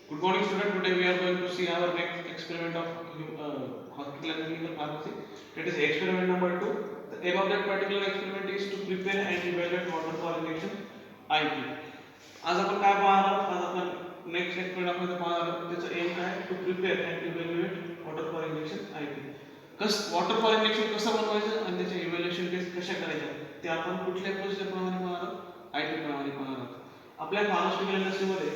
Good morning, student. Today we are going to see our next experiment of hospital and clinical pharmacy. That is experiment number 2. The aim of that particular experiment is to prepare and evaluate water for injection IP. आज आपण काय पाहणार आहोत? आज आपण next experiment मध्ये पाहणार आहोत. त्याचा एम काय? To prepare and evaluate water for injection IP. Water for injection कसं बनवायचं आणि त्याचे इव्हॅल्युएशन कशा करायच्या ते आपण कुठल्या प्रोसिजर प्रमाणे पाहणार आहोत? आयपी प्रमाणे पाहणार आहोत. आपल्या फार्मास्युटिकल इंडस्ट्रीमध्ये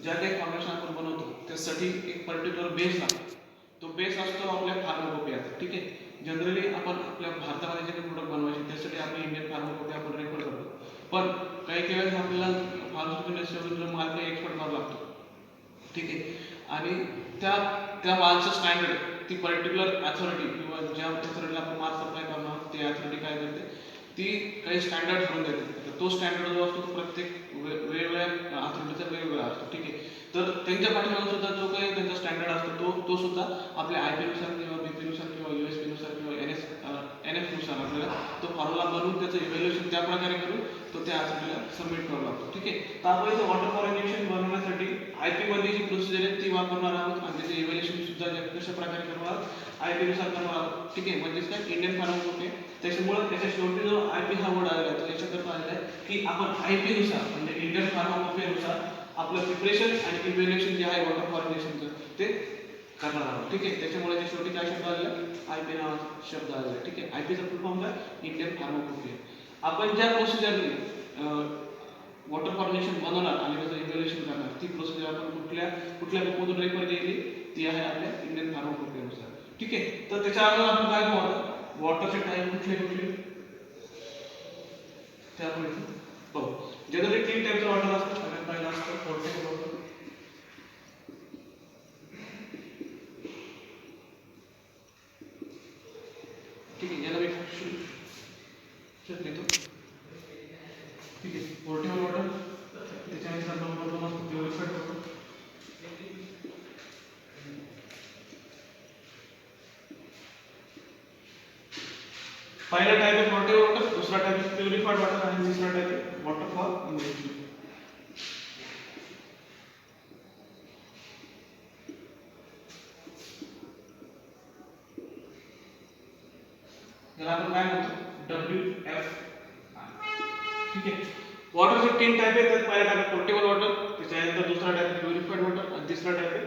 ज्या काही फॉर्म्युलेशन आपण बनवतो त्यासाठी एक पर्टिक्युलर बेस लागतो. तो बेस असतो आपल्या फार्माकोपियाचा. ठीक आहे. जनरली आपण आपल्या भारतामध्ये जे काही प्रोडक्ट बनवायचे त्यासाठी आपण इंडियन फार्माकोपिया आपण रेफर करतो. पण काही काही वेळेस आपल्याला फार्मास्युटिकल इंडस्ट्रीमधून माल काही एक्सपोर्ट करावा लागतो. ठीक आहे. आणि त्या त्या मालचं स्टँडर्ड ती पर्टिक्युलर अथॉरिटी किंवा ज्या अथॉरिटीला आपण माल सप्लाय करणार ती अथॉरिटी काय करते? ती काही स्टँडर्ड ठरवून देते. तो स्टँडर्ड जो असतो तो प्रत्येक वेगवेगळ्या अथॉरिटीचा वेगवेगळा असतो. ठीक आहे. तर त्यांच्या पाठीमागे सुद्धा जो काही त्यांचा स्टँडर्ड असतो तो सुद्धा आपल्या आयपी नुसार किंवा बीपी नुसार किंवा यूएसपी नुसार किंवा एनएफ नुसार आपल्याला तो फॉर्म्युला बनवून त्याचं इव्हॅल्युएशन त्या प्रकारे करून तो त्या अथॉरिटीला सबमिट करावा लागतो. ठीक आहे. तर आपण इथे वॉटर फॉर इंजेक्शन बनवण्यासाठी आयपी मध्ये जी प्रोसिजर आहे ती वापरणार आहोत आणि त्याचे इव्हॅल्युएशन सुद्धा कशा प्रकारे करणार आयपी नुसार करणार आहोत. ठीक आहे. म्हणजेच काय इंडियन फार्माकोपिया. त्याच्यामुळे त्याच्या शेवटी जो आयपी हा वर्ड आलेला आहे तो याच्याकरता आलेला आहे की आपण आयपी नुसार म्हणजे इंडियन फार्माकोपियानुसार आपलं प्रिपरेशन आणि इव्हॅल्युएशन जे आहे वॉटर फॉर इंजेक्शनचं ते करणार आहोत. ठीक आहे. त्याच्यामुळे त्या शेवटी काय शब्द आलेला आयपी नावाचा शब्द आलेला आहे. ठीक आहे. आयपीचा फुल फॉर्म काय? Indian pharmacopoeia. आपण ज्या प्रोसिजरने वॉटर फॉर इंजेक्शन बनवणार आणि त्याचं इव्हॅल्युएशन करणार ती प्रोसिजर आपण कुठल्या बुकमधून रेफर केली ती आहे आपल्या इंडियन फार्माकोपियानुसार. ठीक आहे. तर त्याच्या अगोदर आपण काय पाहू? वॉटरचे टाईप कुठले ते आपण बघू. जनरली 3 टाईपचं वॉटर असतं. सगळ्यात पहिलं असतं पोर्टेबल वॉटर. ठीक आहे. याला मी शब्द देतो. ठीक आहे. पोर्टेबल वॉटर त्याच्यानंतर नंबर 2 असतो प्युरिफाईड वॉटर. पहिला टाइप आहे पोर्टेबल वॉटर, दुसरा टाइप आहे प्युरिफाईड वॉटर आणि तिसरा टाइप आहे वॉटर फॉर इंजेक्शन. याला आपण काय म्हणतो? WF. ठीक आहे. वॉटरचे 3 टाइप आहेत. त्यात पहिला टाइप आहे पोर्टेबल वॉटर, त्याच्यानंतर दुसरा टाइप आहे प्युरिफाईड वॉटर आणि तिसरा टाइप आहे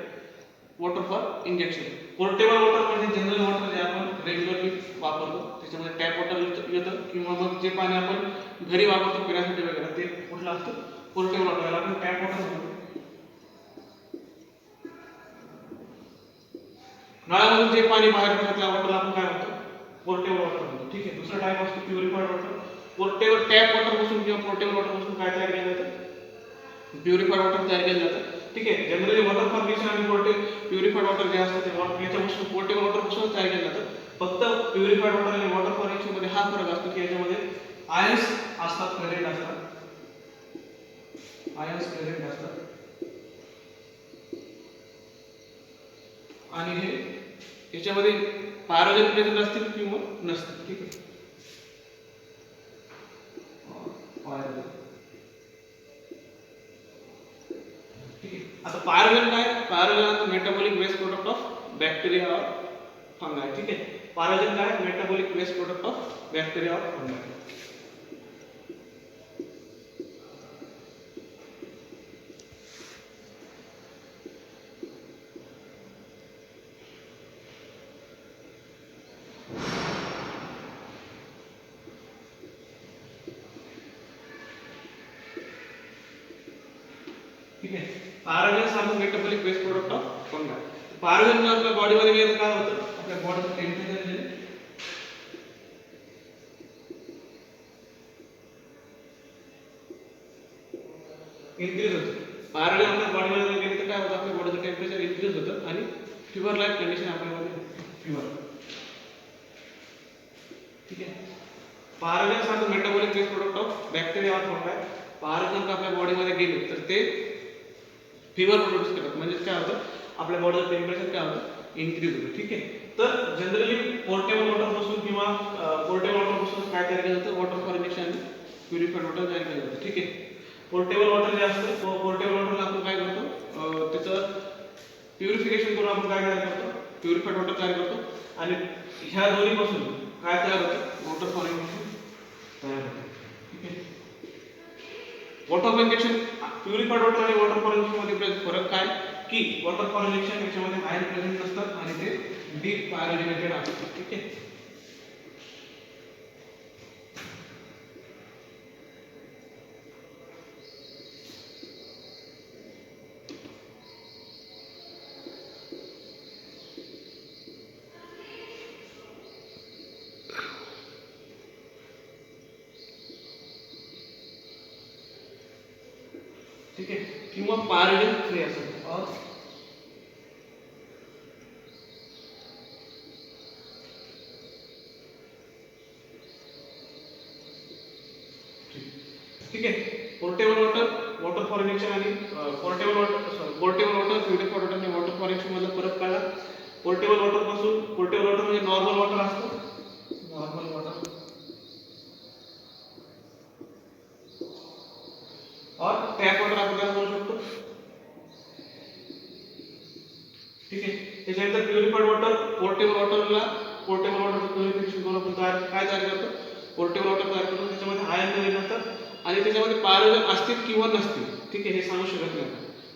water for injection. Portable water म्हणजे जनरल वॉटर जे आपण रेग्युलरली वापरतो. त्याच्यामध्ये टॅप वॉटर येतं किंवा मग जे पाणी आपण घरी वापरतो पिण्यासाठी वगैरे ते कुठलं असतं? Portable water. याला आपण टॅप वॉटर म्हणतो. नळामधून जे पाणी बाहेर पडतं त्या वॉटरला आपण काय म्हणतो? पोर्टेबल वॉटर म्हणतो. ठीक आहे. दुसरा टाइप असतो purified water. Portable tap water पासून किंवा पोर्टेबल वॉटर पासून काय तयार केलं जातं? प्युरिफाईड वॉटर तयार केलं जातं. ठीक आहे. जनरली वॉटर फॉर इंजेक्शन आणि प्युरिफाईड वॉटर जे असतं ते याच्यापासून पोर्टेबल वॉटर पासून तयार केलं जातं. फक्त प्युरिफाईड वॉटर आणि वॉटर फॉर इंजेक्शन मध्ये हा फरक असतो की याच्यामध्ये आयन्स असतात, प्रेझेंट असतात. आयन्स प्रेझेंट असतात आणि हे याच्यामध्ये पॅरोजन प्रेझेंट असतील किंवा नसतील. ठीक आहे. ठीक आहे. आता पॅरोजन काय? Pyrogen metabolic waste product of bacteria और फंगाई. ठीक आहे. पॅरोजन काय? Metabolic waste product of bacteria और फंगाई. ठीक आहे. पॅरोजन सारखं metabolic waste product of fungi. Pyrogen आपल्या बॉडीमध्ये गेलं काय होतं? आपल्या बॉडीचं टेम्परेचर जे इन्क्रीज होतं. पॅरोजन आपल्या बॉडीमध्ये गेलं तर काय होतं? आपल्या बॉडीचं टेम्परेचर इन्क्रीज होतं आणि फिवर लाईक कंडिशन आपल्यामध्ये फिवर. ठीक आहे. पॅरोजन सारखं metabolic waste product of bacteria और फंगाई. पॅरोजन आपल्या बॉडीमध्ये गेले तर ते फिवर प्रोड्यूस करतात. म्हणजे काय होतं? आपल्या बॉडीचं टेम्परेचर काय होतं? इन्क्रीज होतं. ठीक आहे. तर जनरली पोर्टेबल वॉटर पासून किंवा पोर्टेबल वॉटर पासून काय तयार केलं जातं? वॉटर फॉर इंजेक्शन आणि प्युरिफाईड वॉटर तयार केलं जातं. ठीक आहे. पोर्टेबल वॉटर जे असतं पोर्टेबल वॉटरला आपण काय करतो? त्याचं प्युरिफिकेशन करून आपण काय तयार करतो, प्युरिफाईड वॉटर तयार करतो आणि ह्या दोन्हीपासून काय तयार होतं, वॉटर फॉर इंजेक्शन तयार होतं. ठीक आहे. Water for injection, purified water आणि वॉटर फॉर इंजेक्शन मध्ये फरक काय की वॉटर फॉर इंजेक्शन याच्यामध्ये आयन प्रेझेंट नसतात आणि ते डीप पायरोजेनेटेड असतात. ठीक आहे. ठीक आहे. किंवा पायरोजन फ्री असेल और ठीक आहे. Portable water, water for injection आणि पोर्टेबल वॉटर, प्युरिफाईड वॉटर आणि वॉटर फॉर इंजेक्शन मधला फरक कळला. पोर्टेबल वॉटर पासून, पोर्टेबल वॉटर म्हणजे नॉर्मल वॉटर असतं, नॉर्मल वॉटर और टॅप वॉटर आपण काय म्हणू शकतो. ठीक आहे. त्याच्यानंतर purified water, portable वॉटरला, portable वॉटरचं purification करून आपण काय तयार करतो, पोर्टेबल वॉटर तयार करतो. त्याच्यामध्ये आयन प्रेझेंट नसतात आणि त्याच्यामध्ये पायरोजन असतील किंवा नसतील. ठीक आहे, हे सांगू शकत नाही.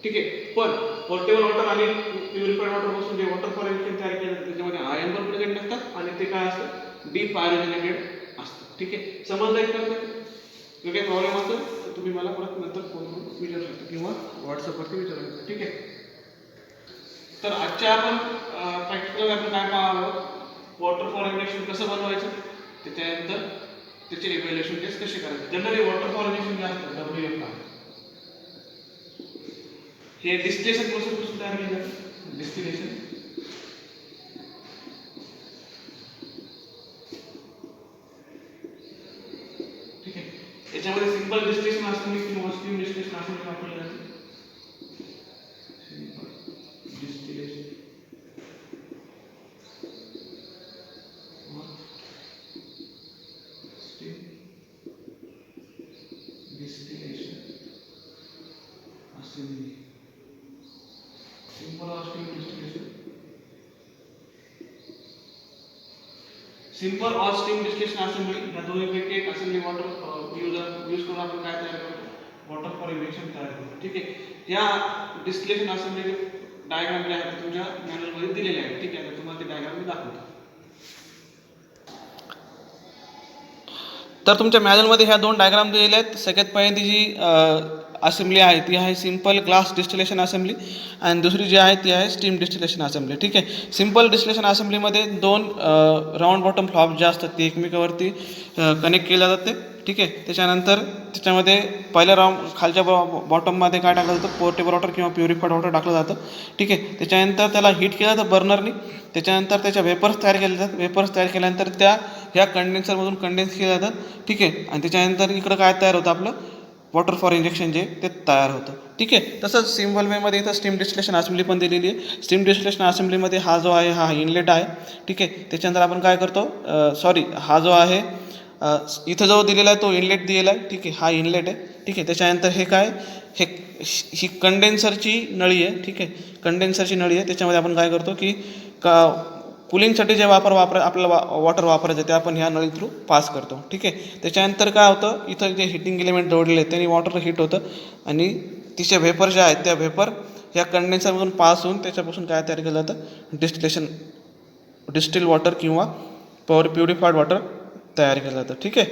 ठीक आहे. पण पोर्टेबल वॉटर आणि प्युरिफाईड वॉटर पासून जे वॉटर फॉर इंजेक्शन तयार केलं त्याच्यामध्ये आयन पण प्रेझेंट नसतात आणि ते काय असतं, डीप पायरोजेनेटेड असतं. ठीक आहे. समजलं इथपर्यंत? जर काही प्रॉब्लेम असेल तर तुम्ही मला परत नंतर फोन करून विचारू शकता किंवा व्हॉट्सअपवरती विचारू शकता. ठीक आहे. तर आजच्या आपण प्रॅक्टिकल आपण काय पाहणार, वॉटर फॉर इंजेक्शन कसं बनवायचं, त्याच्यानंतर त्याचे इव्हॅल्युएशन टेस्ट कसे करायचे. जनरली वॉटर फॉर इंजेक्शन जे असतं WFI हे डिस्टिलेशन प्रोसेस पासून तयार केलं जातं. डिस्टिलेशन ठीक आहे. याच्यामध्ये सिंपल डिस्टिलेशन असेंब्ली किंवा स्टीम डिस्टिलेशन असेंब्ली वापरली जाते. Distillation steam distillation assembly, simple और स्टीम डिस्टिलेशन, सिंपल और स्टीम डिस्टिलेशन असेंब्ली या दोन्हीपैकी एक असेंब्ली वॉटर यूज करून आपण काय तयार करतो, वॉटर फॉर इंजेक्शन तयार करतो. ठीक आहे. या डिस्टिलेशन असेंब्ली डायग्राम जे आहे तुमच्या मॅन्युअलमध्ये दिलेले आहे. ठीक आहे. तर तुम्हाला ते डायग्राम मी दाखवतो. तर तुमच्या मॅन्युअलमध्ये ह्या दोन डायग्राम दिलेले आहेत. सगळ्यात पहिली जी असेंब्ली आहे ती आहे सिंपल ग्लास डिस्टिलेशन असेंब्ली आणि दुसरी जी आहे ती आहे स्टीम डिस्टिलेशन असेंब्ली. ठीक आहे. सिंपल डिस्टिलेशन असेंब्लीमध्ये दोन राऊंड बॉटम फ्लॉप जे असतात ते एकमेकावरती कनेक्ट केले जाते. ठीक आहे. त्याच्यानंतर त्याच्यामध्ये पहिल्या राऊंड खालच्या बॉटममध्ये काय टाकलं जातं, पोर्टेबल वॉटर किंवा प्युरिफाईड वॉटर टाकलं जातं. ठीक आहे. त्याच्यानंतर त्याला हीट केलं जातं बर्नरनी. त्याच्यानंतर त्याच्या वेपर्स तयार केले जातात. वेपर्स तयार केल्यानंतर ह्या कंडेन्सरमधून कंडेन्स केले जातात. ठीक आहे. आणि त्याच्यानंतर इकडं काय तयार होतं, आपलं वॉटर फॉर इंजेक्शन जे ते तयार होतं. ठीक आहे. तसंच सिंपल वेमध्ये इथं स्टीम डिस्टिलेशन असेंब्ली पण दिलेली आहे. स्टीम डिस्टिलेशन असेंब्लीमध्ये हा जो आहे हा इनलेट आहे. ठीक आहे. त्याच्यानंतर आपण काय करतो, हा जो आहे इथं जो दिलेला आहे तो इनलेट दिलेला आहे. ठीक आहे. हा इनलेट आहे. ठीक आहे. त्याच्यानंतर हे काय, ही कंडेन्सरची नळी आहे. ठीक आहे. कंडेन्सरची नळी आहे. त्याच्यामध्ये आपण काय करतो की कूलिंगसाठी जे आपल्याला वॉटर वापरायचं ते आपण ह्या नळी थ्रू पास करतो. ठीक आहे. त्याच्यानंतर काय होतं, इथं जे हिटिंग एलिमेंट जोडलेले आहेत त्यांनी वॉटर हीट होतं आणि तिचे व्हेपर जे आहेत त्या व्हेपर ह्या कंडेन्सरमधून पास होऊन त्याच्यापासून काय तयार केलं जातं, डिस्टिल वॉटर किंवा प्युरिफाईड वॉटर तयार केलं जातं. ठीक आहे.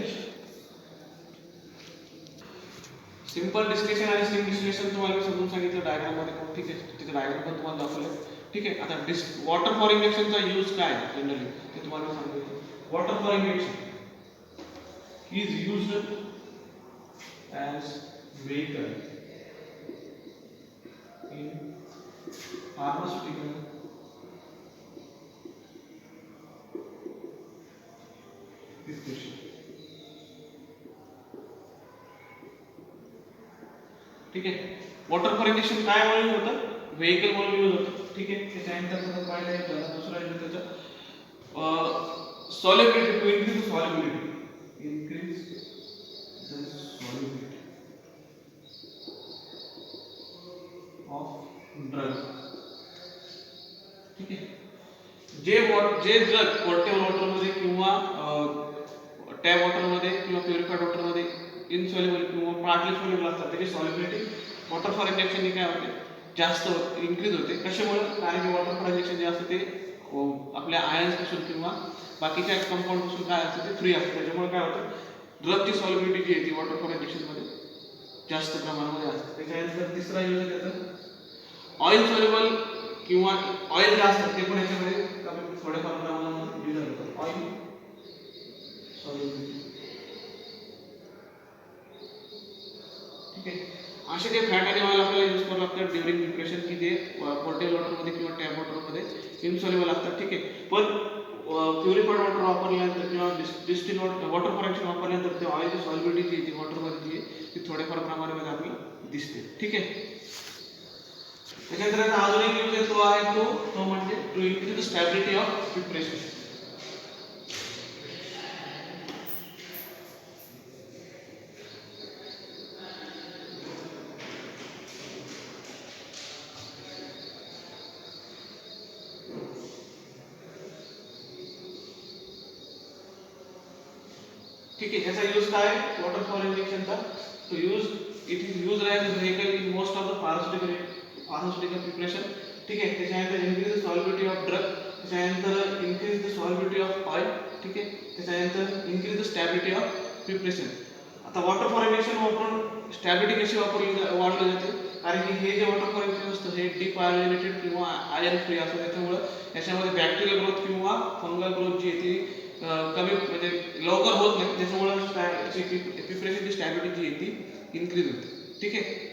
सिंपल डिस्टिलेशन आणि स्टीम डिस्टिलेशन तुम्हाला मी समजून सांगितलं डायग्राममध्ये. ठीक आहे. तिथे डायग्राम पण तुम्हाला दाखवलं. ठीक आहे. आता वॉटर फॉर इंजेक्शनचा यूज काय जनरली ते तुम्हाला सांगितलं. Water for injection is used as vehicle in pharmaceutical preparation. ठीक आहे. वॉटर फॉर इंजेक्शन काय म्हणून होतं, व्हेइकल म्हणून यूज होतं. ठीक आहे. त्याच्यानंतर आपण पाहिलं दुसरा यूज त्याचा solubility, to increase solubility, increase the solubility of drug. ठीक आहे. जे ड्रग पोर्टेबल वॉटरमध्ये किंवा टॅप वॉटरमध्ये किंवा प्युरिफाईड वॉटरमध्ये इनसॉल्युबल किंवा पार्टली सॉल्युबल असतात, त्याची सॉल्युबिलिटी वॉटर फॉर इंजेक्शनने काय होते, जास्त इन्क्रीज होते. कशामुळे? कारण की वॉटर फॉर इंजेक्शन जे असतं ते आपल्या आयन्सपासून किंवा बाकीच्या कंपाऊंडपासून काय असतं ते फ्री असतं. त्याच्यामुळे काय होतं, ड्रगची सॉल्युबिलिटी जी आहे ती वॉटर फॉर इंजेक्शनमध्ये जास्त प्रमाणामध्ये असते. त्याच्यानंतर तिसरा यूज आहे त्याचा ऑइल सॉल्युबल किंवा ऑइल जे असतात ते पण याच्यामध्ये थोड्याफार प्रमाणामध्ये यूज होतात. ऑइल सॉल्युबिलिटी, ठीक आहे. असे जे फॅट आणि ऑइल आपल्याला यूज करावं लागतात ड्युरिंग प्रिपरेशन, की जे पोर्टेबल वॉटरमध्ये किंवा टॅप वॉटरमध्ये इनसॉल्युबल असतात. ठीक आहे. पण प्युरिफाईड वॉटर वापरल्यानंतर किंवा डिस्टिल वॉटर फॉर इंजेक्शन वापरल्यानंतर ते ऑइलची सॉल्युबिलिटी जी ती वॉटरमध्ये जी आहे ती थोड्याफार प्रमाणामध्ये आपल्याला दिसते. ठीक आहे. त्याच्यानंतर अजून एक यूज आहे, तो आहे तो म्हणजे to increase the stability of preparation. ठीक आहे. याचा यूज काय आहे वॉटर फॉर इंजेक्शनचा? To use it is use as a vehicle in most of the pharmaceutical preparation. ठीक आहे. त्याच्यानंतर increase the solubility of drug, त्याच्यानंतर increase the solubility of oil. ठीक आहे. त्याच्यानंतर increase the stability of preparation. आता water for injection वापरून stability कशी वाढली जाते? कारण की हे जे वॉटर फॉर इंजेक्शन असतं हे डिपायोलेटेड किंवा आयर्न फ्री असतं. त्याच्यामुळं याच्यामध्ये बॅक्टेरियल ग्रोथ किंवा फंगल ग्रोथ जी आहे ती कमी म्हणजे लवकर होत नाही. त्याच्यामुळं प्रिपरेशनची स्टॅबिलिटी जी आहे ती इन्क्रीज होते. ठीक आहे.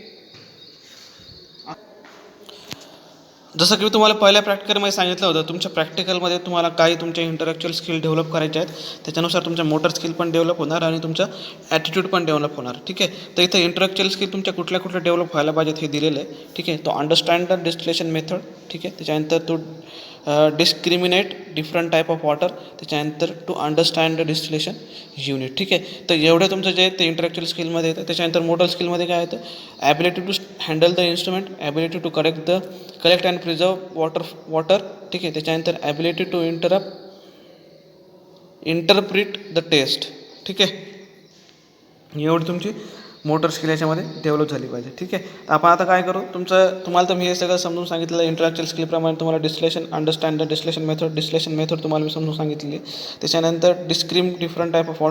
जसं की मी तुम्हाला पहिल्या प्रॅक्टिकलमध्ये सांगितलं होतं, तुमच्या प्रॅक्टिकलमध्ये तुम्हाला काही तुमच्या इंटलेक्च्युअल स्किल डेव्हलप करायचे आहेत. त्याच्यानुसार तुमच्या मोटर स्किल पण डेव्हलप होणार आणि तुमचा ॲटिट्यूड पण डेव्हलप होणार. ठीक आहे. तर इथं इंटलेक्च्युअल स्किल तुमच्या कुठल्या कुठल्या डेव्हलप व्हायला पाहिजेत हे दिलेलं आहे. ठीक आहे. तो अंडरस्टँड द डिस्टिलेशन मेथड. ठीक आहे. त्याच्यानंतर to discriminate different type of water. त्याच्यानंतर to understand the distillation unit. ठीक आहे. तर एवढं तुमचं जे ते इंटलेक्च्युअल स्किलमध्ये येतं. त्याच्यानंतर मोटर स्किलमध्ये काय येतं? Ability to handle the instrument, ability to collect and preserve water. ठीक आहे. त्याच्यानंतर ability to interpret the test. ठीक आहे. एवढी तुमची मोटर स्किल याच्यामध्ये डेव्हलप झाली पाहिजे. ठीक आहे. तर आपण आता काय करू, तुम्हाला तर मी हे सगळं समजून सांगितलं. इंटलेक्च्युअल स्किलप्रमाणे तुम्हाला distillation, understand the distillation method तुम्हाला मी समजून सांगितली. त्याच्यानंतर डिफरंट टाईप ऑफ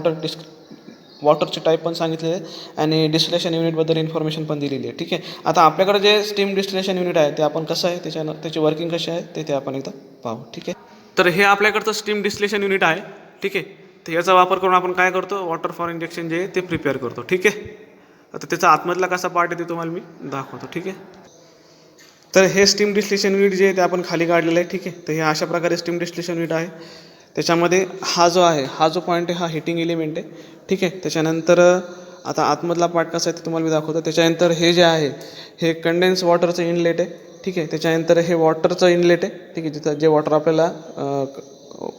वॉटरचे टाईप पण सांगितलेले आणि डिस्टिलेशन युनिटबद्दल इन्फॉर्मेशन पण दिलेली आहे. ठीक आहे. आता आपल्याकडे जे स्टीम डिस्टिलेशन युनिट आहे ते आपण कसं आहे, त्याची वर्किंग कशी आहे ते आपण एकदा पाहू. ठीक आहे. तर हे आपल्याकडचं स्टीम डिस्टिलेशन युनिट आहे. ठीक आहे. तर याचा वापर करून आपण काय करतो, वॉटर फॉर इंजेक्शन जे आहे ते प्रिपेअर करतो. ठीक आहे. आता त्याचा आतमधला कसा पार्ट आहे ते तुम्हाला मी दाखवतो. ठीक आहे. तर हे स्टीम डिस्टिलेशन युनिट जे आहे ते आपण खाली काढलेलं आहे. ठीक आहे. तर हे अशा प्रकारे स्टीम डिस्टिलेशन युनिट आहे. त्याच्यामध्ये हा जो पॉईंट आहे हा हिटिंग एलिमेंट आहे. ठीक आहे. त्याच्यानंतर आता आतमधला पार्ट कसा आहे ते तुम्हाला मी दाखवतो. त्याच्यानंतर हे जे आहे हे कंडेन्स वॉटरचं इनलेट आहे. ठीक आहे. त्याच्यानंतर हे वॉटरचं इनलेट आहे. ठीक आहे. जिथं जे वॉटर आपल्याला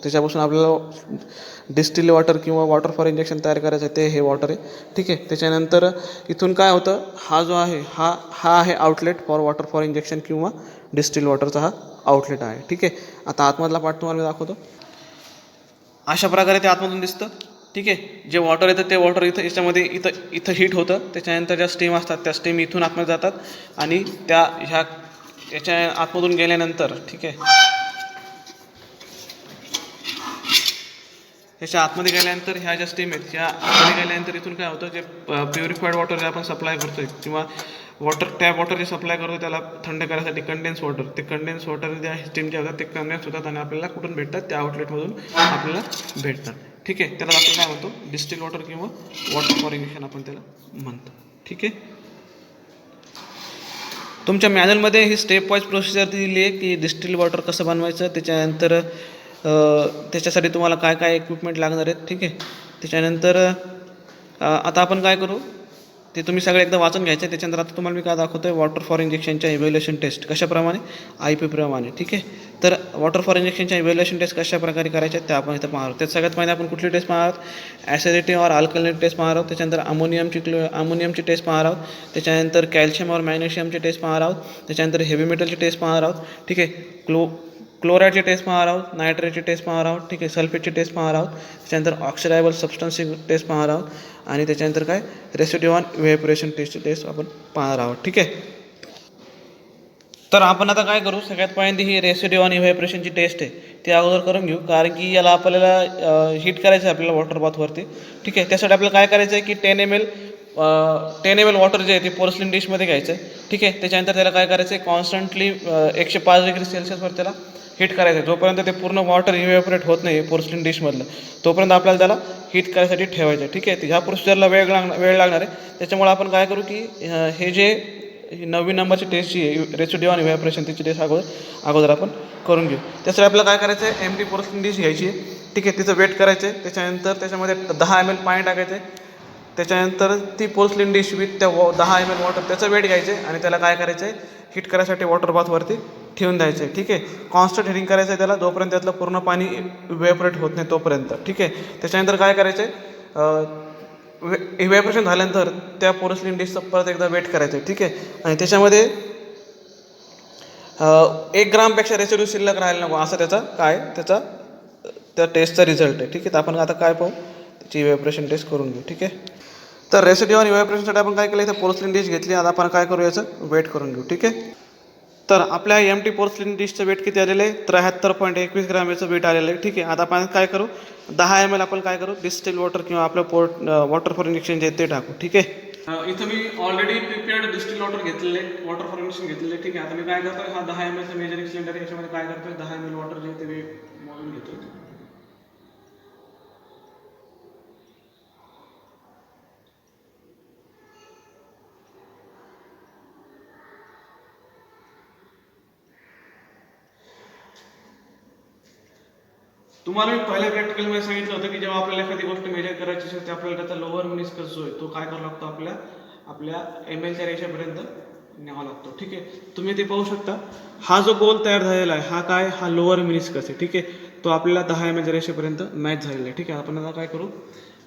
त्याच्यापासून आपल्याला डिस्टिल वॉटर किंवा वॉटर फॉर इंजेक्शन तयार करायचं आहे ते हे वॉटर आहे. ठीक आहे. त्याच्यानंतर इथून काय होतं, हा जो आहे हा आहे outlet for water for injection किंवा डिस्टिल वॉटरचा हा आउटलेट आहे. ठीक आहे. आता आतमधला पार्ट तुम्हाला मी दाखवतो. अशा प्रकारे ते आतमधून दिसतं. ठीक आहे. जे वॉटर येतं ते वॉटर याच्यामध्ये इथं हीट होतं. त्याच्यानंतर ज्या स्टीम असतात त्या स्टीम इथून आतमध्ये जातात आणि याच्या आतमधून गेल्यानंतर, ठीक आहे, ह्याच्या आतमध्ये गेल्यानंतर ह्या ज्या स्टीम आहेत ह्या आतमध्ये गेल्यानंतर इथून काय होतं, जे प्युरिफाईड वॉटर जे आपण सप्लाय करतोय किंवा टॅप वॉटर जे सप्लाय करतो त्याला थंड करण्यासाठी कंडेन्स वॉटर ज्या स्टीमच्या होतात ते कंडेन्स होतात आणि आपल्याला कुठून भेटतात, त्या आउटलेटमधून आपल्याला भेटतात. ठीक आहे. त्याला आपण काय म्हणतो, डिस्टिल वॉटर किंवा वॉटर फॉर इंजेक्शन आपण त्याला म्हणतो. ठीक आहे. तुमच्या मॅन्युअलमध्ये ही स्टेप वाईज प्रोसिजर दिली आहे की डिस्टिल वॉटर कसं बनवायचं, त्याच्यानंतर त्याच्यासाठी तुम्हाला काय काय इक्विपमेंट लागणार आहेत. ठीक आहे. त्याच्यानंतर आता आपण काय करू ते तुम्ही सगळं एकदा वाचून घ्यायचं. त्याच्यानंतर आता तुम्हाला मी काय दाखवतो आहे, वॉटर फॉर इंजेक्शनच्या इव्हॅल्युएशन टेस्ट कशाप्रमाणे, IP प्रमाणे. ठीक आहे. तर वॉटर फॉर इंजेक्शनच्या इव्हॅल्युएशन टेस्ट कशा प्रकारे करायच्या त्या आपण इथं पाहणार आहोत. त्यात सगळ्यात पहिला आपण कुठली टेस्ट पाहणार आहोत, ॲसिडिटी और अल्कलिनिटी टेस्ट पाहणार आहोत. त्याच्यानंतर अमोनियमची टेस्ट पाहणार आहोत. त्याच्यानंतर कॅल्शियम और मॅग्नेशियमची टेस्ट पाहणार आहोत. त्याच्यानंतर हेवी मेटलची टेस्ट पाहणार आहोत. ठीक आहे. क्लोराईडची टेस्ट पाहणार आहोत, नायट्रेटची टेस्ट पाहणार आहोत, ठीक आहे, सल्फेटची टेस्ट पाहणार आहोत, त्याच्यानंतर ऑक्सिडायबल सबस्टन्सची टेस्ट पाहणार आहोत आणि त्याच्यानंतर काय रेसिड्यू ऑन इव्हॅपोरेशन टेस्टची टेस्ट आपण पाहणार आहोत, ठीक आहे. तर आपण आता काय करू, सगळ्यात पहिल्यांदा ही रेसिड्यू ऑन इव्हॅपोरेशनची टेस्ट आहे ती अगोदर करून घेऊ, कारण की याला आपल्याला हीट करायचं आहे आपल्याला वॉटर बाथवरती, ठीक आहे. त्यासाठी आपल्याला काय करायचं आहे की 10 ml वॉटर जे आहे ते पोर्सलिन डिशमध्ये घ्यायचं आहे, ठीक आहे. त्याच्यानंतर त्याला काय करायचं आहे, कॉन्स्टंटली 105 डिग्री सेल्सिअसवर त्याला हीट करायचं आहे. जोपर्यंत ते पूर्ण वॉटर इव्हॅपोरेट होत नाही पोर्सलिन डिशमधलं, तोपर्यंत आपल्याला त्याला हीट करायसाठी ठेवायचं आहे, ठीक आहे. ह्या प्रोसिजरला वेळ लागणार आहे. त्याच्यामुळे आपण काय करू की हे जे ही 9वी नंबरची टेस्ट जी आहे रेसिड्यू ऑन इव्हॅपोरेशन तिची टेस्ट अगोदर आपण करून घेऊ. त्यासाठी आपल्याला काय करायचं आहे, एम्प्टी पोर्सलिन डिश घ्यायची आहे, ठीक आहे. तिचं वेट करायचं आहे. त्याच्यानंतर त्याच्यामध्ये 10 ml पाणी टाकायचं आहे. त्याच्यानंतर ती पोर्सलिन डिश विथ त्या 10 ml वॉटर त्याचं वेट घ्यायचं आहे आणि त्याला काय करायचं आहे, हीट करायसाठी वॉटर बाथवरती ठेवून द्यायचं आहे, ठीक आहे. कॉन्स्टंट हिटिंग करायचं आहे त्याला, जोपर्यंत त्यातलं पूर्ण पाणी इव्हॅपोरेट होत नाही तोपर्यंत, ठीक आहे. त्याच्यानंतर काय करायचं आहे, इव्हॅपोरेशन झाल्यानंतर त्या पोर्सलिन डिशचं परत एकदा वेट करायचं आहे, ठीक आहे. आणि त्याच्यामध्ये 1 ग्रामपेक्षा रेसिड्यू शिल्लक राहायला नको, असं त्या टेस्टचा रिझल्ट आहे, ठीक आहे. तर आपण आता काय पाहू, त्याची इव्हॅपोरेशन टेस्ट करून घेऊ, ठीक आहे. तर रेसिड्यू ऑन इव्हॅपोरेशनसाठी आपण काय केलं, इथं पोर्सलिन डिश घेतली. आता आपण काय करू, याचं वेट करून घेऊ, ठीक आहे. तर आपल्या एम्प्टी पोर्सलिन डिशचं वेट किती आलेलं आहे, 73.21 ग्राम याचं वेट आलेलं आहे, ठीक आहे. आता आपण काय करू, 10 ml आपण काय करू, डिस्टिल वॉटर किंवा आपलं वॉटर फॉर इंजेक्शन जे ते टाकू, ठीक आहे. इथं मी ऑलरेडी प्रिपेअर्ड डिस्टिल वॉटर घेतलेले आहे, वॉटर फॉर इंजेक्शन घेतलेले, ठीक आहे. आता मी काय करतो, हा 10 ml मेजरिंग सिलेंडर याच्यामध्ये काय करतोय, 10 ml वॉटर जे ते मोजून घेतो. तुम्हाला मी पहिल्या प्रॅक्टिकलमध्ये सांगितलं होतं की जेव्हा आपल्याला एखादी गोष्ट मेजर करायची असेल, तर आपल्याला त्याचा लोअर मिनिस्कस जो आहे तो काय करावा लागतो, आपल्या mlच्या रेषेपर्यंत न्यावा लागतो, ठीक आहे. तुम्ही ते पाहू शकता, हा जो गोल तयार झालेला आहे हा लोअर मिनिस्कस आहे, ठीक आहे. तो आपल्याला 10 mlच्या रेषेपर्यंत मॅच झालेला आहे, ठीक आहे. आपण आता काय करू,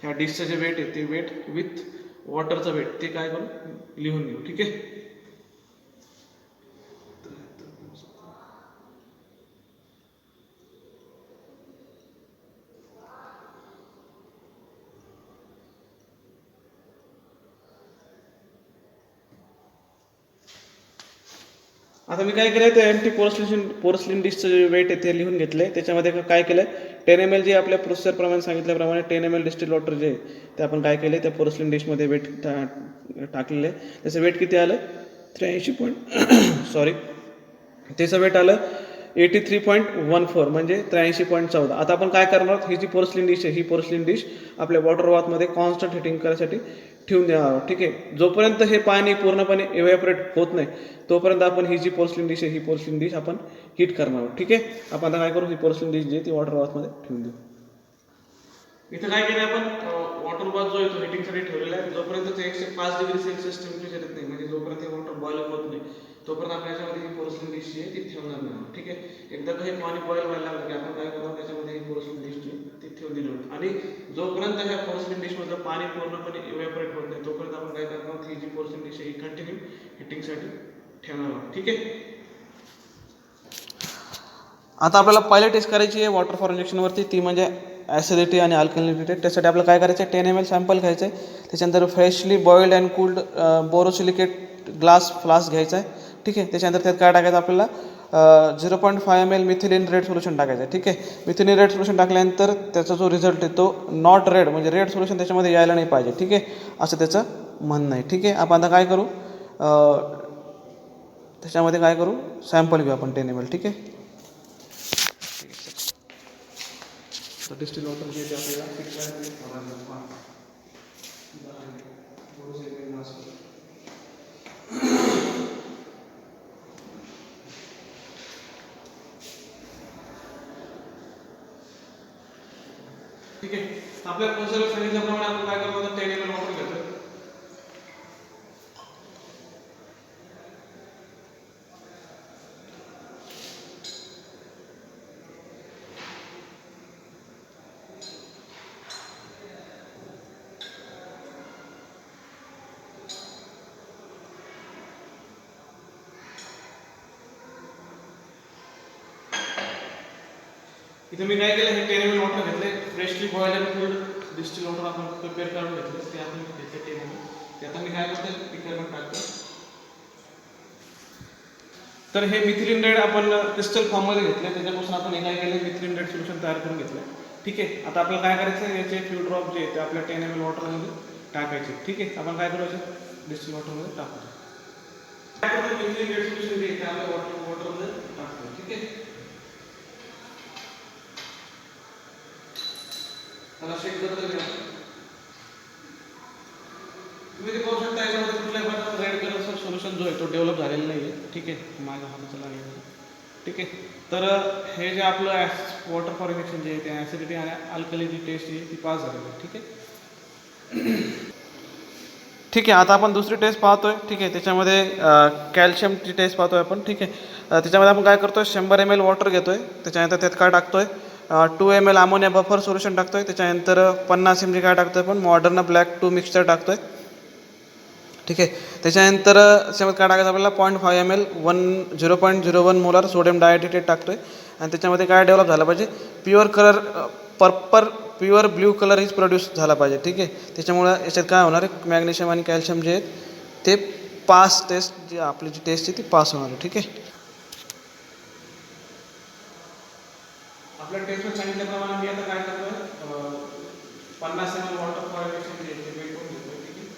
ह्या डिशचं जे वेट आहे ते वेट विथ वॉटरचं वेट ते काय करू, लिहून घेऊ, ठीक आहे. आता मी काय केलं, ते एम्प्टी पोर्सलिन डिशचं जे वेट आहे ते लिहून घेतलं आहे. त्याच्यामध्ये काय केलं आहे, 10 ml जे आपल्या प्रोसेसरप्रमाणे सांगितल्याप्रमाणे 10 ml डिस्टिल वॉटर जे आहे ते आपण काय केले, त्या पोर्सलिन डिशमध्ये वेट टाकलेलं आहे. त्याचं वेट किती आलं, 83 त्याचं वेट आलं 83.14 म्हणजे 83.14. आता आपण काय करणार, ही जी पोर्सलिन डिश आहे ही पोर्सलिन डिश आपल्या वॉटर बाथमध्ये कॉन्स्टंट हिटिंग करायसाठी ठेवून द्यावं, ठीक आहे. जोपर्यंत हे पाणी पूर्णपणे इव्हॅपोरेट होत नाही तोपर्यंत आपण ही जी पोर्सलिन डिश आहे ही पोर्सलिन डिश आपण हीट करणार आहोत, ठीक आहे. आपण आता काय करू, ही पोर्सलिन डिश जी ती वॉटर बाथमध्ये ठेवून देऊ. इथं काय केलं आपण, वॉटर बाथ जो आहे तो हिटिंगसाठी ठेवलेला आहे. जोपर्यंत ते 105 डिग्री सेल्सिअस टेम्परेचर येत नाही, म्हणजे जोपर्यंत हे वॉटर बॉईल होत नाही तोपर्यंत आपण याच्यामध्ये ही पोर्सलिन डिश जी आहे ती ठेवणार नाही, ठीक आहे. एकदा का हे पाणी बॉईल व्हायला लागलं की आपण काय करणार, त्याच्यामध्ये ही पोर्सलिन डिश जी ती ठेवून दिली होती. आणि जोपर्यंत ह्या पोर्सलिन डिशमधलं पाणी पूर्णपणे इव्हॅपोरेट होत नाही तोपर्यंत आपण काय करणार, ही जी पोर्सलिन डिश आहे ही कंटिन्यू हिटिंगसाठी ठेवणार आहोत, ठीक आहे. आता आपल्याला पहिली टेस्ट करायची आहे वॉटर फॉर इंजेक्शनवरती, ती म्हणजे ॲसिडिटी आणि अल्कलिनिटी. त्यासाठी आपल्याला काय करायचं आहे, 10 ml सॅम्पल घ्यायचं आहे. त्याच्यानंतर freshly boiled and cooled borosilicate glass flask घ्यायचा आहे, ठीक आहे. त्याच्यानंतर त्यात काय टाकायचं आपल्याला, 0.5 ml मिथिलीन रेड सोल्युशन टाकायचं आहे, ठीक आहे. मिथिलीन रेड सोल्युशन टाकल्यानंतर त्याचा जो रिझल्ट आहे तो नॉट रेड, म्हणजे रेड सोल्युशन त्याच्यामध्ये यायला नाही पाहिजे, ठीक आहे, असं त्याचं म्हणणं आहे, ठीक आहे. आपण आता काय करू, त्याच्यामध्ये काय करू, सॅम्पल घेऊ आपण 10 ml, ठीक आहे. डिस्टिल वॉटर जे आपल्याला ठीक आहे. आपल्या प्रोसेसर सांगितल्याप्रमाणे आपण काय करतो, 10 ml वॉटर घेतो. इथे मी काय केलं, हे 10 ml वॉटर घेतले, freshly boil and cooled distil water आपण प्रिपेअर करून घेतले, ते आपण घेतले 10 ml. ते आता मी काय करतो, पिकरमध्ये टाकतो. तर हे मिथिलीन रेड आपण क्रिस्टल फॉर्ममध्ये घेतले, त्याच्यापासून आपण हे काय केलं, मिथिलीन रेड सोल्युशन तयार करून घेतलं. ठीक आहे. आता आपल्याला काय करायचं आहे, याचे फ्यू ड्रॉप जे ते आपल्या 10 ml वॉटरमध्ये टाकायचे. ठीक आहे. आपण काय करायचं, डिस्टिल वॉटरमध्ये टाकतो. काय करतो, मिथिलीन रेड सोल्युशन जे ते आपल्या वॉटरमध्ये टाकतो. ठीक आहे. त्याला शेक करतो घ्या. तुम्ही ते पाहू शकता, याच्यामध्ये कुठल्याही प्रकारचं रेड कलरचं सोल्युशन जो आहे तो डेव्हलप झालेला नाही आहे. ठीक आहे. माझ्या हाताचं लागेल. ठीक आहे. तर हे जे आपलं वॉटर फॉर्मेशन जे आहे ते ॲसिडिटी आणि अल्कलीची टेस्ट जी ती पास झालेली आहे. ठीक आहे. ठीक आहे. आता आपण दुसरी टेस्ट पाहतोय. ठीक आहे. त्याच्यामध्ये कॅल्शियमची टेस्ट पाहतोय आपण. ठीक आहे. त्याच्यामध्ये आपण काय करतोय, 100 ml वॉटर घेतोय, त्याच्यानंतर त्यात काय टाकतोय, 2 ml अमोनिया बफर सोल्युशन टाकतोय, त्याच्यानंतर 50 ml काय टाकतोय, पण मॉडर्न ब्लॅक 2 मिक्सचर टाकतोय. ठीक आहे. त्याच्यानंतर त्याच्यामध्ये काय टाकायचं आपल्याला, 0.5 ml 0.01 मोलार सोडियम डायटिटेट टाकतोय. आणि त्याच्यामध्ये काय डेव्हलप झाला पाहिजे, pure colour pure blue colour is produce झाला पाहिजे. ठीक आहे. त्याच्यामुळं याच्यात काय होणार आहे, मॅग्नेशियम आणि कॅल्शियम जे आहेत ते पास टेस्ट, जी आपली जी टेस्ट आहे ती पास होणार आहे. ठीक आहे. आपल्या टेस्टमध्ये सांगितल्याप्रमाणे मी आता काय करतोय, 50 ml वॉटर फॉर्मेशन जे ते वेट करून घेतोय. ठीक आहे.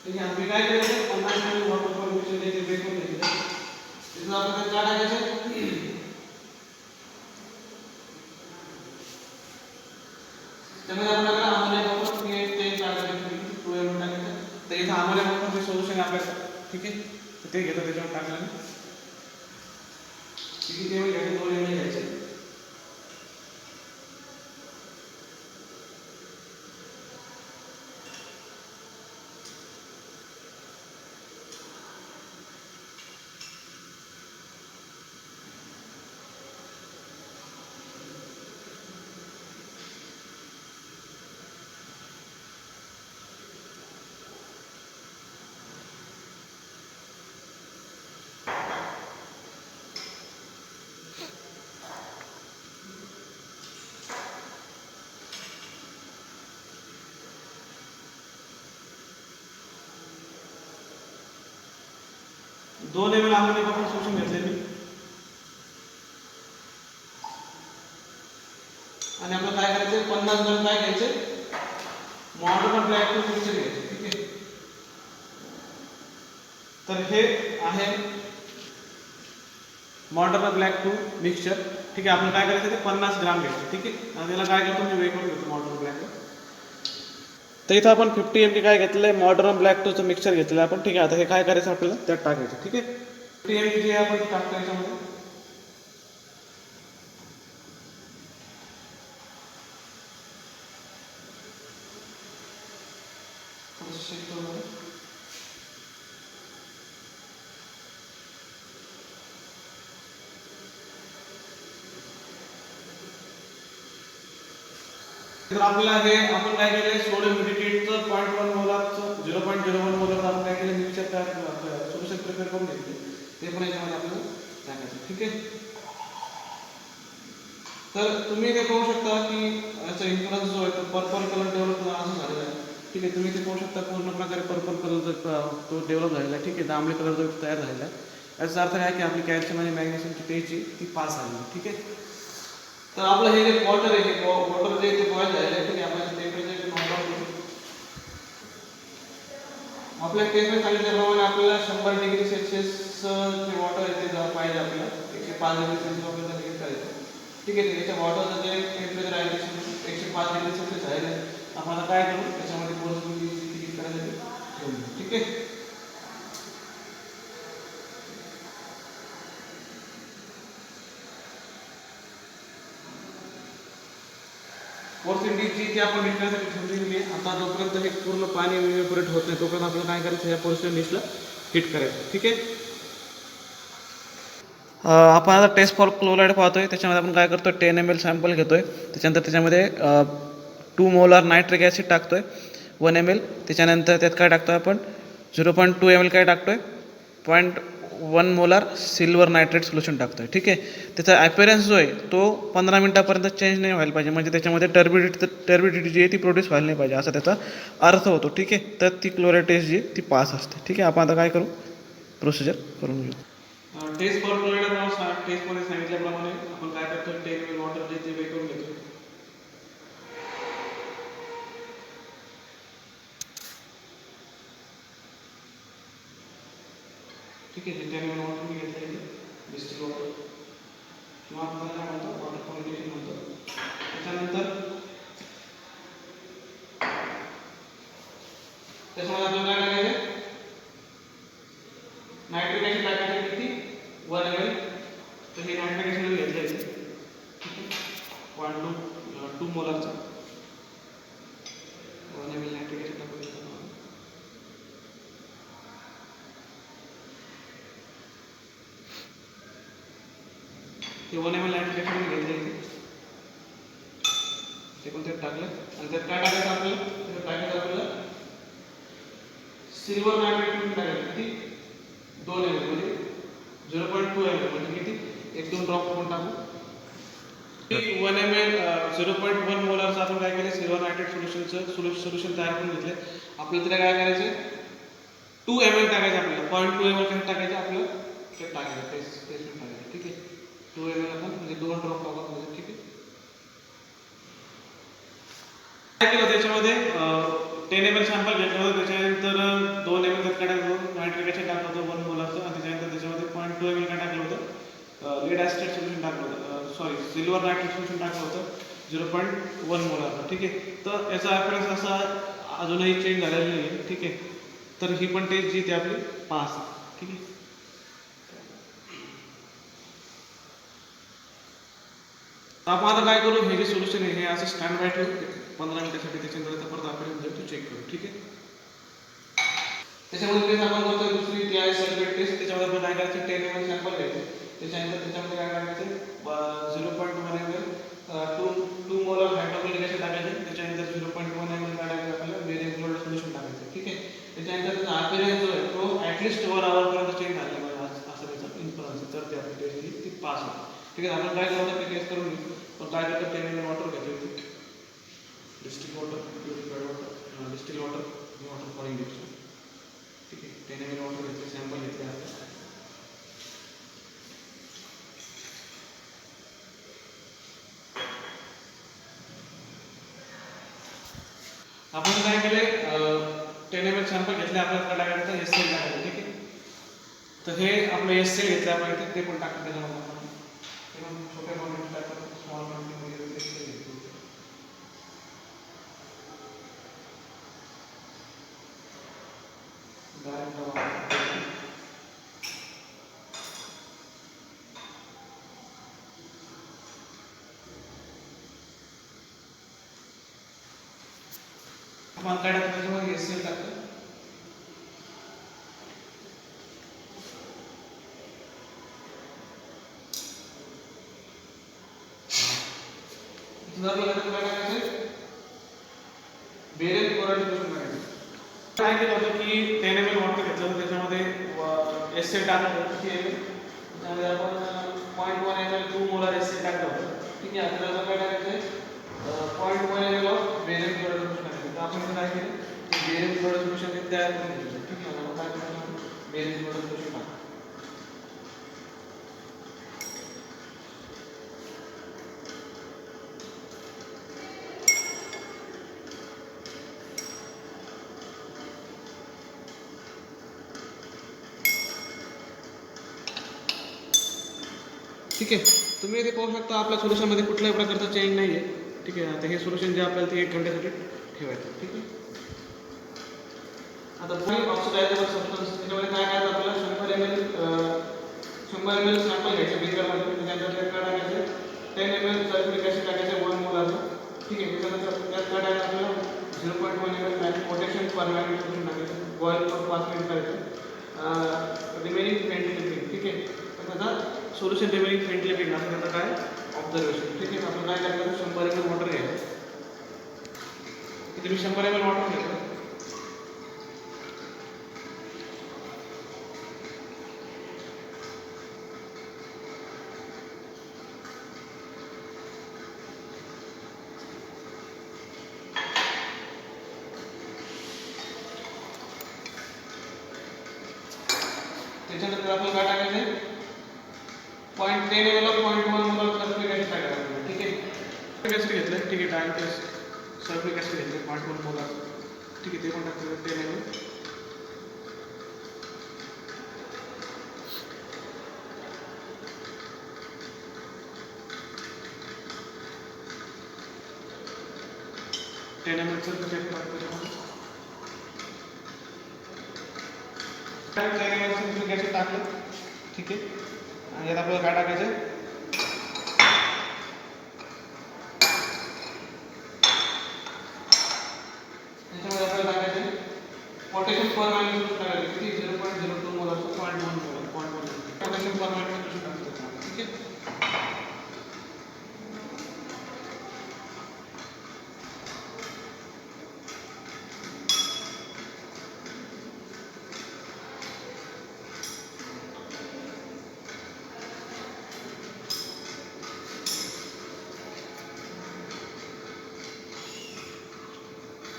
ठीक आहे. आम्ही काय करायचं, 50 ml वॉटर फॉर्मेशन जे ते वेट करून घेतलं, तिथून आपण काय टाकायचं, त्यामध्ये आपल्याला अमोनिया बफर ते टाकायचं, 2 ml टाकायचं. तर इथं अमोनिया बफर सोल्युशन आहे आपल्याला. ठीक आहे. तर ते घेतो, त्याच्यावर टाकलं. किती ml घ्यायचं, 2 ml घ्यायचे. दोन ml अमोनिया बफर सोल्युशन घेतले मी. आणि आपल्याला काय करायचं, 50 ग्रॅम काय घ्यायचे, मॉडर्न ब्लॅक टू मिक्सचर घ्यायचे. ठीक आहे. तर हे आहे मॉडर्न ब्लॅक टू मिक्सचर. ठीक आहे. आपल्याला काय करायचं, ते 50 ग्राम घ्यायचे. ठीक आहे. आणि त्याला काय करतो मी, वेगळं घेतो मॉडर्न ब्लॅक. तर इथं आपण 50 ml काय घेतलं आहे, मॉडर्न ब्लॅक टूचं मिक्सचर घेतलेलं आहे आपण. ठीक आहे. आता हे काय करायचं आपल्याला, त्यात टाकायचं. ठीक आहे. 50 ml जे आपण टाकतो याच्यामध्ये, तर आपल्याला हे आपण काय केलंय, सोडियम डिटेटचं 0.1 मोलारचं 0.01 मोलार आपण काय केलं, मिक्सचर तयार केलं, सोल्युशन प्रिपेअर करून घेतले. ते पण याच्यामध्ये आपल्याला टाकायचं. ठीक आहे. तर तुम्ही ते पाहू शकता की याचा इन्फ्लुअन्स जो आहे तो पर्पल कलर डेव्हलप असं झालेला आहे. ठीक आहे. तुम्ही ते पाहू शकता, पूर्ण प्रकारे पर्पल कलर तो डेव्हलप झालेला आहे. ठीक आहे. जांभळे कलर जो तयार झालेला आहे. याचा अर्थ काय की आपली कॅल्शियम आणि मॅग्नेशियमची टेस्ट जी ती पास झालेली आहे. ठीक आहे. तर आपलं हे जे वॉटर आहे हे वॉटर जे ते बॉईल झालेलं आहे ठीक आहे. आपण टेम्परेचर नोट डाऊन करू. आपल्या टेस्टमध्ये सांगितल्याप्रमाणे आपल्याला 100 डिग्री सेल्सिअस जे वॉटर आहे ते पाहिजे आपल्याला 105 डिग्री सेल्सिअस आपल्याला हे करायचं ठीक आहे. याच्या वॉटरचं जे टेम्परेचर आहे 105 डिग्री सेल्सिअस आहे. आपण आता काय करू त्याच्यामध्ये कोर्समध्ये किती करायचं ते ठेवू ठीक आहे. पोर्सिंडी जी ती आपण विकण्यासाठी ठेवलेली आहे. आता जोपर्यंत हे पूर्ण पाणी इव्हॅपोरेट होत नाही तोपर्यंत आपल्याला काय करायचं या पोर्सिंग डिशला हीट करायचं ठीक आहे. आपण आता टेस्ट फॉर क्लोराईड पाहतोय. त्याच्यामध्ये आपण काय करतोय 10 ml सॅम्पल घेतोय. त्याच्यानंतर त्याच्यामध्ये 2 मोलार नायट्रिक ॲसिड टाकतोय 1 ml. त्याच्यानंतर त्यात काय टाकतोय आपण 0.2 ml काय टाकतोय 0.1 मोलार सिल्वर नायट्रेट सोल्युशन टाकतोय ठीक आहे. त्याचा ॲपिअरन्स जो आहे तो 15 मिनिटापर्यंत चेंज नाही व्हायला पाहिजे. म्हणजे त्याच्यामध्ये टर्बिडिटी जी आहे ती प्रोड्यूस व्हायला नाही पाहिजे असा त्याचा अर्थ होतो ठीक आहे. तर ती क्लोराईड टेस्ट जी आहे ती पास असते ठीक आहे. आपण आता काय करू प्रोसिजर करून घेऊ. टेस्ट फॉर क्लोराईड टेस्टमध्ये सांगितल्याप्रमाणे आपण काय करतो 10 ml वॉटर जे ते वेट करून घेतो. ठीक आहे. 10 ml वॉटर मी घेतलं आहे डिस्टिल वॉटर किंवा आपण काय म्हणतो वॉटर फॉर्मेशन म्हणतो. त्याच्यानंतर त्याच्यामध्ये आपल्याला काय टाकायचं नायट्रिक ॲसिड टाकायचं किती 1 ml. तर हे नायट्रिक ॲसिड घेतलं आहे ठीक आहे. 2 मोलारचा 1 ml नायट्रिक ॲसिड टाकून ते 1 ml नायट्रिक ॲसिड घेतलं आहे ते पण त्यात टाकलं. आणि त्यात काय टाकायचं आपल्याला त्यात टाकायचं आपल्याला सिल्वर नायट्रेट टाकायचं किती 2 ml म्हणजे 0.2 ml म्हणजे किती 1-2 ड्रॉप आपण टाकू. 1 ml 0.1 मोलारचं आपण काय केलं सिल्वर नायट्रेट सोल्युशन तयार करून घेतले. आपल्याला त्याला काय करायचं 2 ml टाकायचं आपल्याला 0.2 ml काय टाकायचं आपल्याला ते टाकायचं टेस्ट टाकायचं ठीक आहे. 2 ml आपण म्हणजे 2 ड्रॉप टाकायचं ठीक आहे. काय केलं त्याच्यामध्ये 10 ml सॅम्पल घेतलं होतं. त्याच्यानंतर 2 ml त्यात काय टाकलं नायट्रिक ॲसिड टाकलं होतं 1 मोलारचं. आणि त्याच्यानंतर त्याच्यामध्ये 0.2 ml काय टाकलं होतं लेड ॲसिड सोल्युशन टाकलं होतं सॉरी सिल्वर नायट्रेट सोल्युशन टाकलं होतं 0.1 मोलारचं ठीक आहे. तर याचा ॲपिअरन्स असा अजूनही चेंज झालेला नाही आहे ठीक आहे. तर ही पण टेस्ट जी ती आपली पास आहे ठीक आहे. आपण आता काय करू हे जे सोल्युशन आहे हे असं स्टँड बाय ठेवू 15 मिनिटासाठी. त्याच्यानंतर परत आपण तो चेक करू ठीक आहे. त्याच्यामध्ये टेस्ट आपण करतोय दुसरी ती आहे सल्फेट टेस्ट. त्याच्यामध्ये आपण काय करायचं 10 ml सॅम्पल घ्यायचं. त्याच्यानंतर त्याच्यामध्ये काय टाकायचं 0.1 ml 2 मोलार हायड्रोक्लोरिक ॲसिड टाकायचं. त्याच्यानंतर 0.1 ml काय टाकायचं आपल्याला बेरियम क्लोराईड सोल्युशन टाकायचं ठीक आहे. त्याच्यानंतर त्याचा ॲपिअरन्स जो आहे तो ॲटलिस्ट 1 आवरपर्यंत चेंज झाला पाहिजे असं त्याचा इन्फ्लुअन्स तर ते आपली टेस्ट ती पास होते ठीक आहे. आपण काय करतो ते टेस्ट करून घेऊ. पण काय करतो 10 ml वॉटर घेतो distil water purified water distil water water for injection ठीक आहे. 10 ml वॉटर घेतले सॅम्पल घेतले आपण. आपण काय केलंय 10 ml सॅम्पल घेतले आपल्याला काय टाकायचं HCl टाकायचं ठीक आहे. तर हे आपलं HCl घेतलं आपण इथे ते पण टाकतो त्याच्यामध्ये आपण ते पण छोट्या क्वांटिटी टाकतो स्मॉल क्वांटिटीमध्ये HCl घेतो. आपण काय टाकतो त्याच्यामध्ये HCl टाकतो. आपल्याला काय टाकायचं बेरियम क्लोराईड सोल्युशन टाकायचं. काय केलं होतं की 10 ml वॉटर घेतलं होतं त्याच्यामध्ये HCl टाकलं होतं किती ml त्याच्यामध्ये आपण 0.1 ml 2 मोलार HCl टाकलं होतं ठीक आहे. आपल्याला काय टाकायचं 0.1 ml of barium chloride solution टाकायचं. तर आपण काय केलं बेरियम क्लोराईड सोल्युशन तयार करून घेतलं ठीक आहे. आपण काय करायचं बेरियम क्लोराईड सोल्युशन टाकायचं. ठीक आहे. तुम्ही इथे पाहू शकता आपल्या सोल्युशनमध्ये कुठल्याही प्रकारचं चेंज नाही आहे. ठीक आहे. आता हे सोल्युशन जे आपल्याला ते 1 घंट्यासाठी ठेवायचं. ठीक आहे. आता पुढे ऑक्सिडायझेबल सबस्टन्स त्याच्यामध्ये काय करायचं आपल्याला 100 ml सॅम्पल घ्यायचं बेकरमध्ये, त्याच्यानंतर त्यात काय टाकायचं 10 ml सल्फ्युरिक ॲसिड टाकायचं 1 मोलाचं. ठीक आहे. त्याच्यानंतर त्यात काय टाकायचं आपल्याला 0.1 ml पोटॅशियम परमॅंगनेट सोल्युशन टाकायचं, बॉईल करून 5 मिनिट करायचं. Remaining friendly leaping. ठीक आहे. तर त्याचा सोल्युशन रिमेनिंग फ्रेंडली लिपिंग असं त्याचं काय ऑब्झर्वेशन. ठीक आहे. आपण काय करायचं 100 ml वॉटर घ्यायचं. इथे मी 100 ml वॉटर घेतलं. त्याच्यानंतर आपल्याला काय टाकायचं आहे 0.10 ml 0.1 मोल सल्फ्युरिक ॲसिड टाकायचं. ठीक आहे. सल्फ्युरिक ॲसिड घेतलं. ठीक आहे. डायल्युटेड सल्फ्युरिक ॲसिड घेतलं 0.1 मोल. ठीक आहे. ते पण टाकायचं 10 ml. सल्फ्युरिक ॲसिड टाकलं. ठीक आहे. आणि यात आपल्याला काय टाकायचं त्याच्यामध्ये आपल्याला टाकायचं पोटॅशियम परमॅंगनेट टाकायचं. किती 0.02 मोल असतो 0.1 मोल 0.1 पोटॅशियम परमॅंगनेट टाकायचं. ठीक आहे.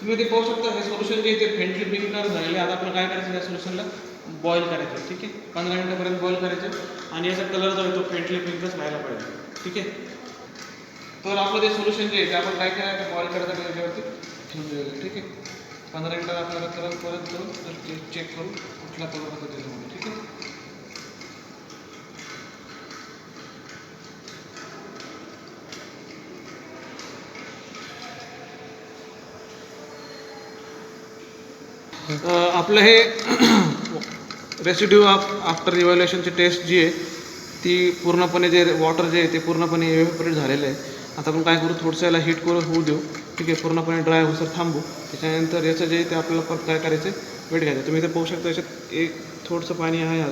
तुम्ही ते पाहू शकता हे सोल्युशन जे ते फ्रेंडली पिंकर झालेले. आता आपण काय करायचं या सोल्युशनला बॉईल करायचं. ठीक आहे. 15 मिनिटापर्यंत बॉईल करायचं आणि याचा कलर जो आहे तो फ्रेंडली पिंकच व्हायला पाहिजे. ठीक आहे. तर आपलं ते सोल्युशन जे आहे ते आपण काय करायचं बॉईल करायचं त्याच्यावरती ठेवून द्यायचं. ठीक आहे. 15 मिनिटात आपल्याला कलर परत जाऊन चेक करू कुठल्या कलर होतं त्याच्यामध्ये. ठीक आहे. आपलं हे रेसिड्यू आफ्टर इव्हॅल्युएशनची टेस्ट जी आहे ती पूर्णपणे जे वॉटर जे आहे ते पूर्णपणे इव्हॅपोरेट झालेलं आहे. आता आपण काय करू थोडंसं याला हीट करून होऊ देऊ. ठीक आहे. पूर्णपणे ड्राय होसर थांबू. त्याच्यानंतर याचं जे ते आपल्याला परत काय करायचं वेट घ्यायचं. तुम्ही इथे पाहू शकता याच्यात एक थोडंसं पाणी आहे.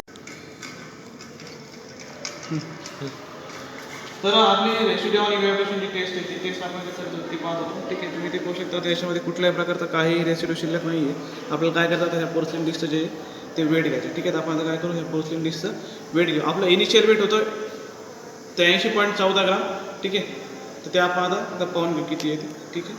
तर आपली रेसिड्यू आणि इव्हॅपोरेशनची टेस्ट आहे ती टेस्ट आपण ती पाहत होतो. ठीक आहे. तुम्ही ते पाहू शकता त्याच्यामध्ये कुठल्याही प्रकारचा काही रेसिड्यू शिल्लक नाही आहे. आपल्याला काय करतात ह्या पोर्सलिन डिशचं जे ते वेट घ्यायचं. ठीक आहे. तर आपण आता काय करू ह्या पोर्सलिन डिशचं वेट घेऊ. आपलं इनिशियल वेट होतं 83.14 ग्राम. ठीक आहे. तर ते आपण आता पाहून घेऊ किती आहे ते. ठीक आहे.